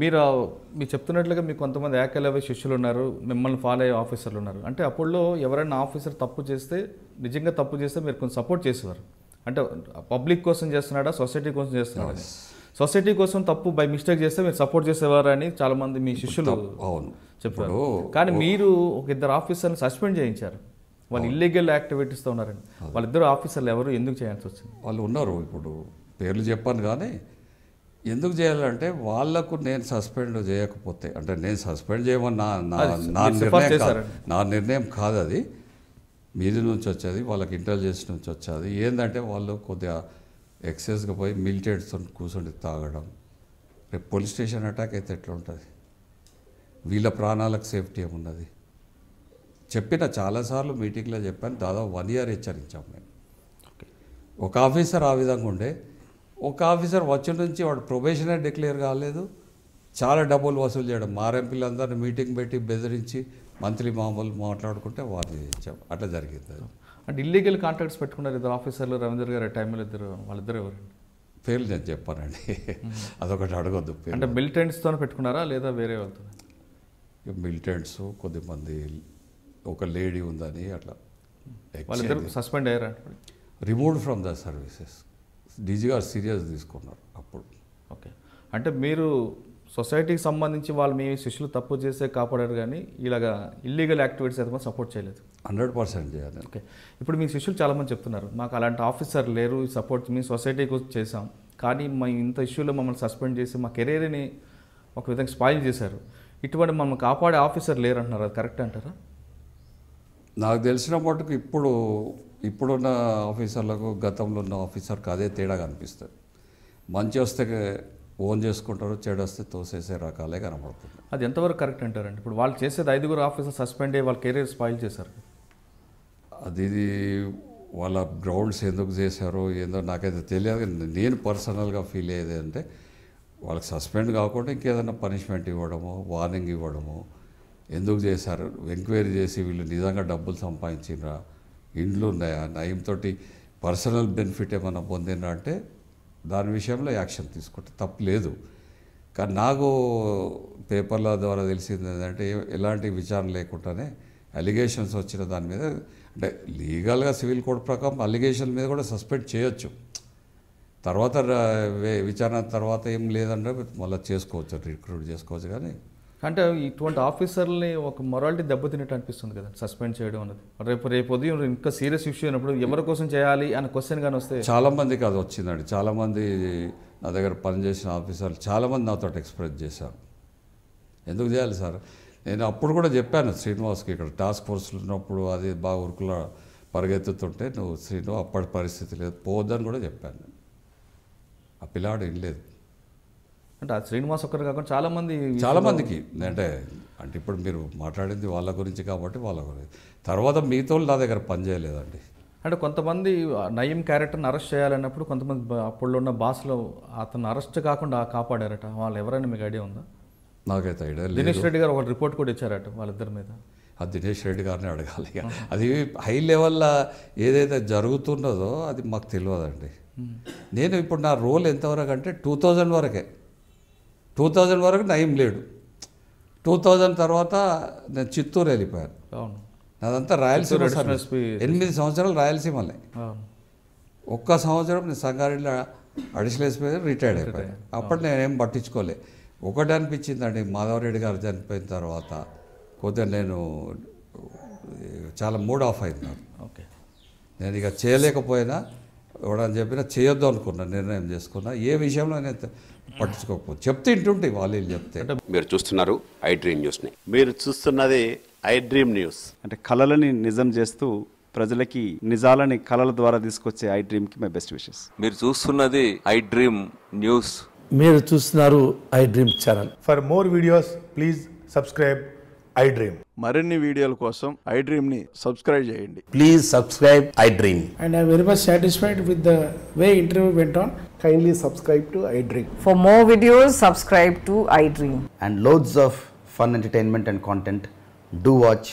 మీరు చెప్తున్నట్లుగా మీకు కొంతమంది ఏకలవ్య శిష్యులు ఉన్నారు, మిమ్మల్ని ఫాలో అయ్యే ఆఫీసర్లు ఉన్నారు. అంటే అప్పుడులో ఎవరైనా ఆఫీసర్ తప్పు చేస్తే, నిజంగా తప్పు చేస్తే మీరు కొంచెం సపోర్ట్ చేసేవారు. అంటే పబ్లిక్ కోసం చేస్తున్నాడా, సొసైటీ కోసం చేస్తున్నాడా? సొసైటీ కోసం తప్పు బై మిస్టేక్ చేస్తే మీరు సపోర్ట్ చేసేవారు అని చాలామంది మీ శిష్యులు చెప్పారు. కానీ మీరు ఒక ఇద్దరు ఆఫీసర్ని సస్పెండ్ చేయించారు, వాళ్ళు ఇల్లీగల్ యాక్టివిటీస్తో ఉన్నారండి. వాళ్ళిద్దరు ఆఫీసర్లు ఎవరు, ఎందుకు చేయాల్సి వచ్చింది? వాళ్ళు ఉన్నారు, ఇప్పుడు పేర్లు చెప్పాను. కానీ ఎందుకు చేయాలంటే వాళ్ళకు నేను సస్పెండ్ చేయకపోతే, అంటే నేను సస్పెండ్ చేయమని నా నిర్ణయం కాదు, అది మీది నుంచి వచ్చేది, వాళ్ళకి ఇంటెలిజెన్స్ నుంచి వచ్చేది. ఏంటంటే వాళ్ళు కొద్దిగా ఎక్సెస్గా పోయి మిలిటెంట్స్తో కూర్చొని తాగడం, రేపు పోలీస్ స్టేషన్ అటాక్ అయితే ఎట్లా ఉంటుంది? వీళ్ళ ప్రాణాలకు సేఫ్టీ ఏమున్నది? చెప్పిన చాలాసార్లు మీటింగ్లో చెప్పాను, దాదాపు 1 year హెచ్చరించాం మేము. ఒక ఆఫీసర్ ఆ విధంగా ఉండే, ఒక ఆఫీసర్ వచ్చి నుంచి వాడు ప్రొబేషనే డిక్లేర్ కాలేదు, చాలా డబ్బులు వసూలు చేయడం, ఆర్ఎంపీలందరినీ మీటింగ్ పెట్టి బెదిరించి మంత్లీ మామూలు మాట్లాడుకుంటే వారిని ఇచ్చాం. అట్లా జరిగింది. అంటే ఇల్లీగల్ కాంట్రాక్ట్స్ పెట్టుకున్నారు ఇద్దరు ఆఫీసర్లు, రవీందర్ గారు టైంలో వాళ్ళిద్దరు ఎవరండి? పేర్లు నేను చెప్పానండి, అదొకటి అడగొద్దు. అంటే మిలిటెంట్స్తో పెట్టుకున్నారా లేదా వేరే వాళ్ళతో? మిలిటెంట్స్ కొద్దిమంది, ఒక లేడీ ఉందని అట్లా. వాళ్ళిద్దరు సస్పెండ్ అయ్యారా? Removed from the services. DG గారు సీరియస్ తీసుకున్నారు అప్పుడు. ఓకే. అంటే మీరు సొసైటీకి సంబంధించి వాళ్ళు మీ శిష్యులు తప్పు చేస్తే కాపాడారు, కానీ ఇలాగా ఇల్లీగల్ యాక్టివిటీస్ అయితే సపోర్ట్ చేయలేదు. 100% చేయాలి. ఓకే. ఇప్పుడు మీ శిష్యులు చాలామంది చెప్తున్నారు, మాకు అలాంటి ఆఫీసర్ లేరు, సపోర్ట్ మీ సొసైటీకి చేసాం, కానీ మా ఇంత ఇష్యూలో మమ్మల్ని సస్పెండ్ చేసి మా కెరీర్ని ఒక విధంగా స్పాయిల్ చేశారు, ఇటువంటి మమ్మల్ని కాపాడే ఆఫీసర్ లేరు అంటున్నారు. అది కరెక్ట్ అంటారా? నాకు తెలిసిన మటుకు ఇప్పుడున్న ఆఫీసర్లకు గతంలో ఉన్న ఆఫీసర్కి అదే తేడా కనిపిస్తుంది. మంచి వస్తే ఓన్ చేసుకుంటారు, చెడు వస్తే తోసేసే రకాలే కనబడుతుంది. అది ఎంతవరకు కరెక్ట్ అంటారండి? ఇప్పుడు వాళ్ళు చేసేది 5 ఆఫీసర్ సస్పెండ్ అయ్యి వాళ్ళ కెరీర్ స్పాయిల్ చేశారు. అది వాళ్ళ గ్రౌండ్స్ ఎందుకు చేశారో ఏందో నాకైతే తెలియదు. నేను పర్సనల్గా ఫీల్ అయ్యేది అంటే వాళ్ళకి సస్పెండ్ కాకుండా ఇంకేదైనా పనిష్మెంట్ ఇవ్వడము, వార్నింగ్ ఇవ్వడము, ఎందుకు చేశారు ఎంక్వైరీ చేసి వీళ్ళు నిజంగా డబ్బులు సంపాదించినరా, ఇండ్లు ఉన్నాయా, నయంతో పర్సనల్ బెనిఫిట్ ఏమైనా పొందినరా అంటే దాని విషయంలో యాక్షన్ తీసుకుంటే తప్పు లేదు. కానీ నాకు పేపర్ల ద్వారా తెలిసింది ఏంటంటే ఎలాంటి విచారణ లేకుండానే అలిగేషన్స్ వచ్చిన దాని మీద, అంటే లీగల్గా సివిల్ కోడ్ ప్రకారం అలిగేషన్ మీద కూడా సస్పెండ్ చేయొచ్చు, తర్వాత విచారణ తర్వాత ఏం లేదంటే మళ్ళీ చేసుకోవచ్చు, రిక్రూట్ చేసుకోవచ్చు. కానీ అంటే ఇటువంటి ఆఫీసర్ని ఒక మొరాలిటీ దెబ్బతిన్నట్టు అనిపిస్తుంది కదా సస్పెండ్ చేయడం అనేది. రేపు ఉదయం ఇంకా సీరియస్ ఇష్యూ అయినప్పుడు ఎవరి కోసం చేయాలి అనే క్వశ్చన్ కానీ వస్తే చాలామందికి అది వచ్చిందండి. చాలామంది నా దగ్గర పనిచేసిన ఆఫీసర్లు చాలామంది నాతో ఎక్స్ప్రెస్ చేశారు, ఎందుకు చేయాలి సార్. నేను అప్పుడు కూడా చెప్పాను శ్రీనివాస్కి, ఇక్కడ టాస్క్ ఫోర్స్లో ఉన్నప్పుడు అది బాగా ఉరుకులా పరిగెత్తుతుంటే, నువ్వు శ్రీను అప్పటి పరిస్థితి లేదు పోవద్దని కూడా చెప్పాను. ఆ పిల్లాడు వినలేదు. అంటే ఆ శ్రీనివాస్ ఒక్కరు కాకుండా చాలామందికి అంటే ఇప్పుడు మీరు మాట్లాడింది వాళ్ళ గురించి కాబట్టి వాళ్ళ గురించి, తర్వాత మీతో నా దగ్గర పనిచేయలేదండి. అంటే కొంతమంది నయీం క్యారెక్టర్ని అరెస్ట్ చేయాలన్నప్పుడు కొంతమంది అప్పుడు ఉన్న బాస్లో అతను అరెస్ట్ కాకుండా కాపాడారట, వాళ్ళు ఎవరైనా మీకు ఐడియా ఉందా? నాకైతే ఐడియా లేదు. దినేష్ రెడ్డి గారు ఒక రిపోర్ట్ కూడా ఇచ్చారట వాళ్ళిద్దరి మీద. ఆ దినేష్ రెడ్డి గారిని అడగాలి. అది హై లెవెల్లో ఏదైతే జరుగుతున్నదో అది మాకు తెలియదండి. నేను ఇప్పుడు నా రోల్ ఎంతవరకు అంటే 2000 వరకే. 2000 వరకు నయం లేడు. 2000 తర్వాత నేను చిత్తూరు వెళ్ళిపోయాను. నాదంతా రాయలసీమ. 8 సంవత్సరాలు రాయలసీమలే. 1 సంవత్సరం నేను సంగారెడ్డిలో అడిషనల్ ఎస్పీ రిటైర్డ్ అయిపోయాను. అప్పుడు నేనేం పట్టించుకోలే. ఒకటి అనిపించిందండి, మాధవరెడ్డి గారు చనిపోయిన తర్వాత కొద్దిగా నేను చాలా మూడ్ ఆఫ్ అయింది నాకు. ఓకే, నేను ఇక చేయలేకపోయినా ఎవడని చెప్పినా చేయొద్దు అనుకున్నా, నిర్ణయం చేసుకున్నా. ఏ విషయంలో నేను పట్టించుకోకపోతే చెప్తే ఇంటుంటే వాళ్ళు చెప్తే. మీరు చూస్తున్నారు ఐ డ్రీమ్ న్యూస్ని. మీరు చూస్తున్నది ఐ డ్రీమ్ న్యూస్. అంటే కళలని నిజం చేస్తూ ప్రజలకి నిజాలని కళల ద్వారా తీసుకొచ్చే ఐ డ్రీమ్కి మై బెస్ట్ విషెస్. మీరు చూస్తున్నది ఐ డ్రీమ్ న్యూస్. మీరు చూస్తున్నారు I dream channel. For more videos please subscribe I dream. మరిన్ని వీడియోల కోసం ఐ డ్రీమ్ ని సబ్స్క్రైబ్ చేయండి. Please subscribe I dream. And I am very much satisfied with the way interview went on. Kindly subscribe to I Dream. For more videos, subscribe to I Dream. And loads of fun entertainment and content. Do watch